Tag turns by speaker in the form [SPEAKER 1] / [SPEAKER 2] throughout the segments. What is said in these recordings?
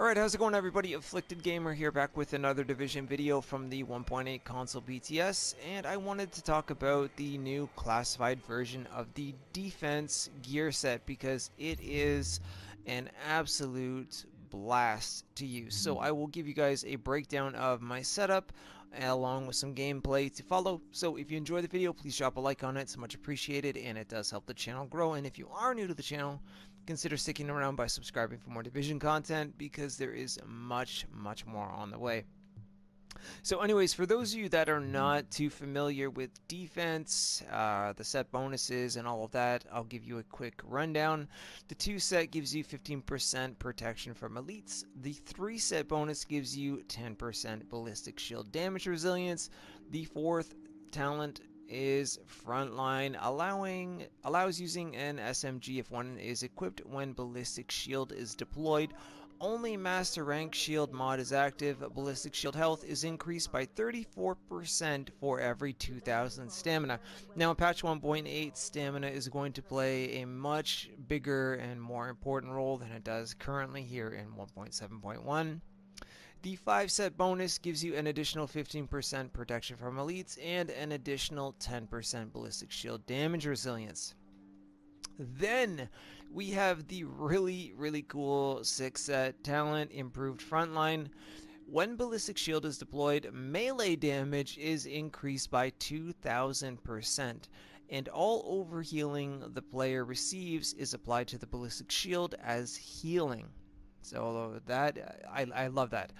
[SPEAKER 1] Alright, how's it going everybody? Afflicted Gamer here, back with another Division video from the 1.8 console BTS, and I wanted to talk about the new classified version of the defense gear set because it is an absolute blast to use. So I will give you guys a breakdown of my setup along with some gameplay to follow. So if you enjoy the video, please drop a like on it. It's much appreciated and it does help the channel grow. And if you are new to the channel, consider sticking around by subscribing for more Division content because there is much more on the way. So anyways, for those of you that are not too familiar with defense, the set bonuses and all of that, I'll give you a quick rundown. The 2 set gives you 15% protection from elites. The 3 set bonus gives you 10% ballistic shield damage resilience. The 4th talent is Frontline, allows using an SMG if one is equipped when ballistic shield is deployed. Only master rank shield mod is active. Ballistic shield health is increased by 34% for every 2000 stamina. Now in patch 1.8, stamina is going to play a much bigger and more important role than it does currently here in 1.7.1. The 5 set bonus gives you an additional 15% protection from elites and an additional 10% ballistic shield damage resilience. Then we have the really cool 6 set talent, improved frontline. When ballistic shield is deployed, melee damage is increased by 2000%, and all overhealing the player receives is applied to the ballistic shield as healing. So that I love that.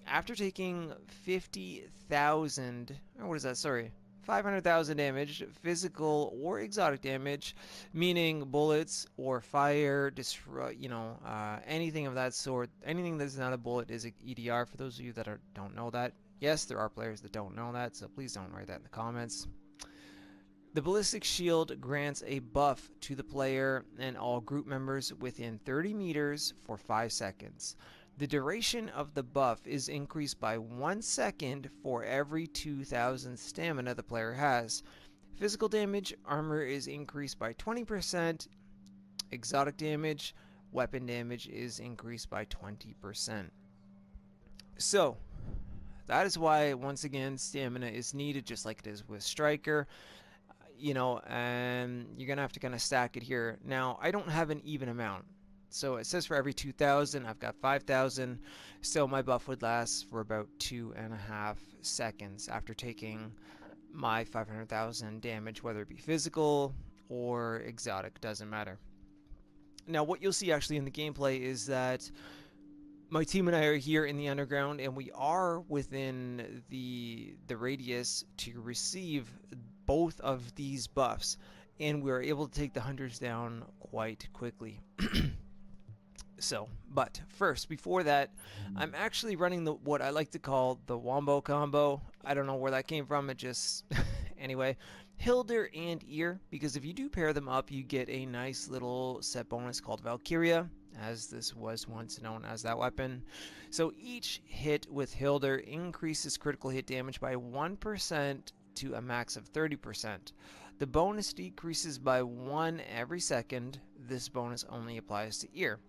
[SPEAKER 1] After taking 50,000, or what is that? Sorry, 500,000 damage, physical or exotic damage, meaning bullets or fire, anything of that sort. Anything that's not a bullet is an EDR. For those of you that don't know that, yes, there are players that don't know that, so please don't write that in the comments. The ballistic shield grants a buff to the player and all group members within 30 meters for 5 seconds. The duration of the buff is increased by 1 second for every 2000 stamina the player has. Physical damage, armor is increased by 20%. Exotic damage, weapon damage is increased by 20%. So, that is why, once again, stamina is needed just like it is with Striker. And you're gonna have to kind of stack it here. Now, I don't have an even amount, so it says for every 2000, I've got 5000, so my buff would last for about 2.5 seconds after taking my 500,000 damage, whether it be physical or exotic, doesn't matter. Now, what you'll see actually in the gameplay is that my team and I are here in the underground, and we are within the radius to receive both of these buffs, and we are able to take the hunters down quite quickly. But first, before that, I'm actually running what I like to call the Wombo combo. I don't know where that came from, it just... Anyway, Hilder and Ear, because if you do pair them up, you get a nice little set bonus called Valkyria, as this was once known as that weapon. So each hit with Hilder increases critical hit damage by 1% to a max of 30%. The bonus decreases by 1 every second. This bonus only applies to Ear.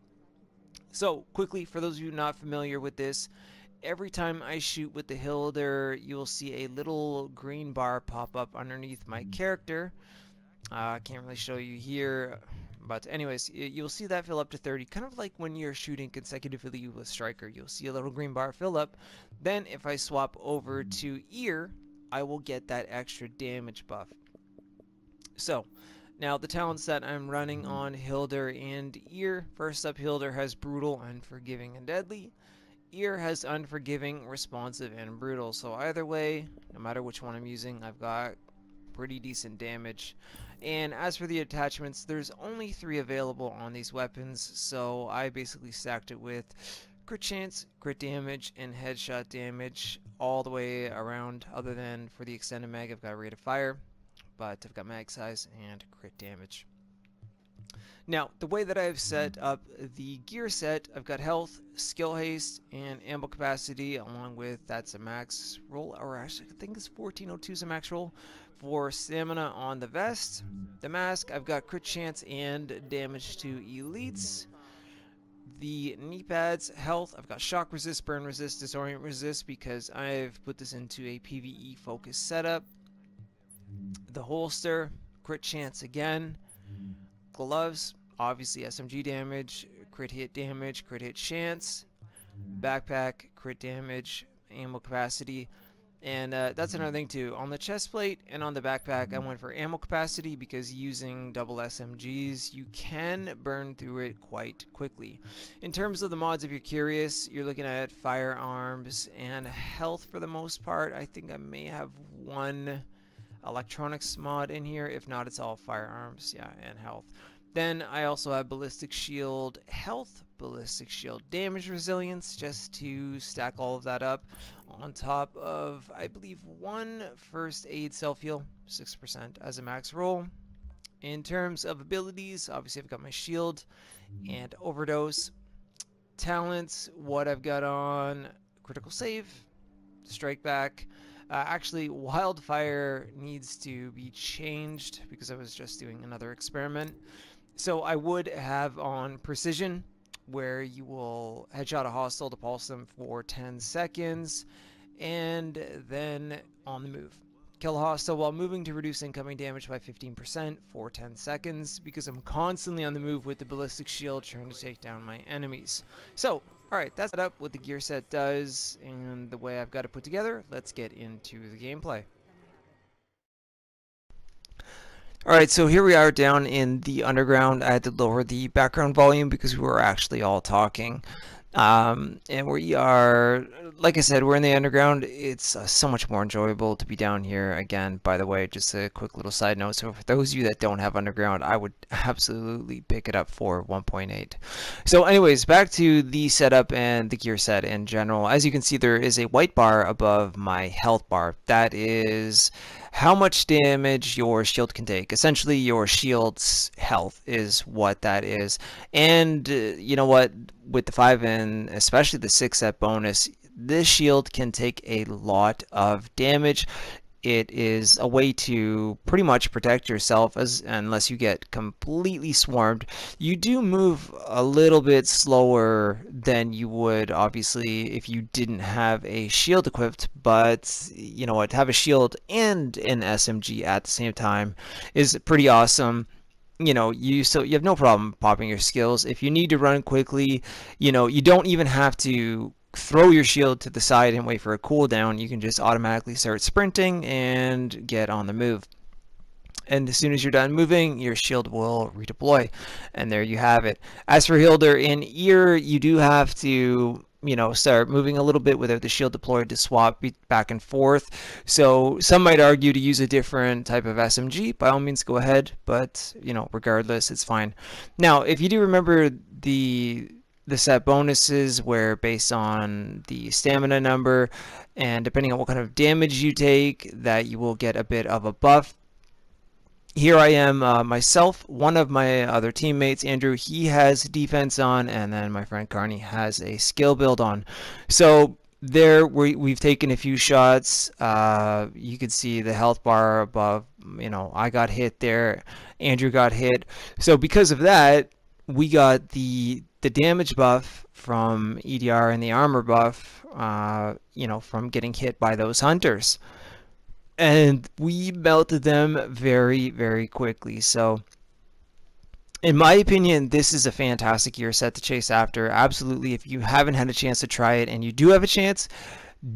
[SPEAKER 1] So, quickly, for those of you not familiar with this, every time I shoot with the Hilder, you'll see a little green bar pop up underneath my character. I can't really show you here, but anyways, you'll see that fill up to 30, kind of like when you're shooting consecutively with Striker. You'll see a little green bar fill up. Then, if I swap over to Ear, I will get that extra damage buff. So, now the talents that I'm running on Hilder and Ear. First up, Hilder has Brutal, Unforgiving, and Deadly. Ear has Unforgiving, Responsive, and Brutal. So either way, no matter which one I'm using, I've got pretty decent damage. And as for the attachments, there's only 3 available on these weapons, so I basically stacked it with crit chance, crit damage, and headshot damage all the way around, other than for the extended mag I've got rate of fire, but I've got mag size and crit damage. Now, the way that I've set up the gear set, I've got health, skill haste, and ammo capacity, along with that's a max roll, or actually I think it's 1402 is a max roll for stamina on the vest. The mask, I've got crit chance and damage to elites. the knee pads, health, I've got shock resist, burn resist, disorient resist because I've put this into a PvE focused setup. The holster, crit chance again. Gloves, obviously SMG damage, crit hit chance. Backpack, crit damage, ammo capacity. And that's another thing too. On the chest plate and on the backpack, I went for ammo capacity because using double SMGs, you can burn through it quite quickly. In terms of the mods, if you're curious, you're looking at firearms and health for the most part. I think I may have one electronics mod in here. If not, it's all firearms, yeah, and health. Then I also have ballistic shield health, ballistic shield damage resilience, just to stack all of that up on top of, I believe, one first aid self-heal, 6% as a max roll. In terms of abilities, obviously I've got my shield and overdose. Talents, what I've got on: critical save, strike back. Actually, wildfire needs to be changed because I was just doing another experiment. So I would have on precision, where you will headshot a hostile to pulse them for 10 seconds, and then on the move. Kill a hostile while moving to reduce incoming damage by 15% for 10 seconds, because I'm constantly on the move with the ballistic shield trying to take down my enemies. So, alright, that's up what the gear set does and the way I've got it put together. Let's get into the gameplay. Alright, so here we are down in the underground. I had to lower the background volume because we were actually all talking. And we are, like I said, we're in the underground. It's so much more enjoyable to be down here. Again, by the way, just a quick little side note. So for those of you that don't have underground, I would absolutely pick it up for 1.8. So anyways, back to the setup and the gear set in general. As you can see, there is a white bar above my health bar. That is how much damage your shield can take. Essentially, your shield's health is what that is. And you know what? With the 5 and especially the 6 set bonus, this shield can take a lot of damage. It is a way to pretty much protect yourself unless you get completely swarmed. You do move a little bit slower than you would, obviously, if you didn't have a shield equipped, but you know what, to have a shield and an SMG at the same time is pretty awesome. You know, you have no problem popping your skills. If you need to run quickly, you know, you don't even have to throw your shield to the side and wait for a cooldown. You can just automatically start sprinting and get on the move. And as soon as you're done moving, your shield will redeploy. And there you have it. As for Hilder in ear, you do have to, you know, start moving a little bit without the shield deployed to swap back and forth. So some might argue to use a different type of SMG. By all means, go ahead. But, you know, regardless, it's fine. Now, if you do remember the set bonuses, where based on the stamina number and depending on what kind of damage you take, that you will get a bit of a buff. Here I am myself. One of my other teammates, Andrew, he has defense on, and then my friend Carney has a skill build on. So there we've taken a few shots. You can see the health bar above. You know, I got hit there, Andrew got hit. So because of that, we got the damage buff from EDR and the armor buff, you know, from getting hit by those hunters. And we melted them very, very quickly. So, in my opinion, this is a fantastic gear set to chase after. Absolutely, if you haven't had a chance to try it and you do have a chance,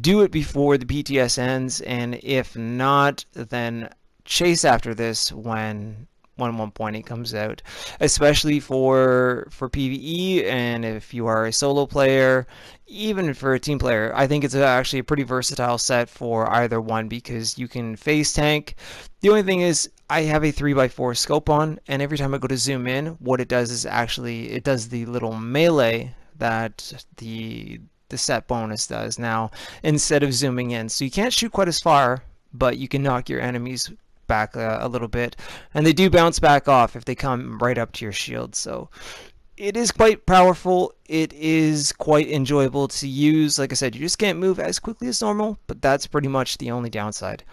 [SPEAKER 1] do it before the PTS ends. And if not, then chase after this when 1.8 comes out, especially for PvE. And if you are a solo player, even for a team player, I think it's actually a pretty versatile set for either one, because you can face tank. The only thing is, I have a 3x4 scope on, and every time I go to zoom in, what it does is actually it does the little melee that the set bonus does now, instead of zooming in. So you can't shoot quite as far, but you can knock your enemies back a little bit, and they do bounce back off if they come right up to your shield. So it is quite powerful. It is quite enjoyable to use. Like I said, you just can't move as quickly as normal, but that's pretty much the only downside.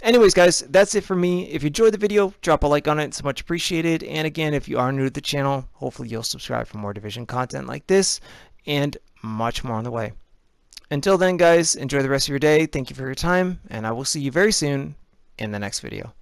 [SPEAKER 1] Anyways, guys, that's it for me. If you enjoyed the video, drop a like on it. It's much appreciated. And again, if you are new to the channel, hopefully you'll subscribe for more Division content like this and much more on the way. Until then, guys, enjoy the rest of your day. Thank you for your time, and I will see you very soon in the next video.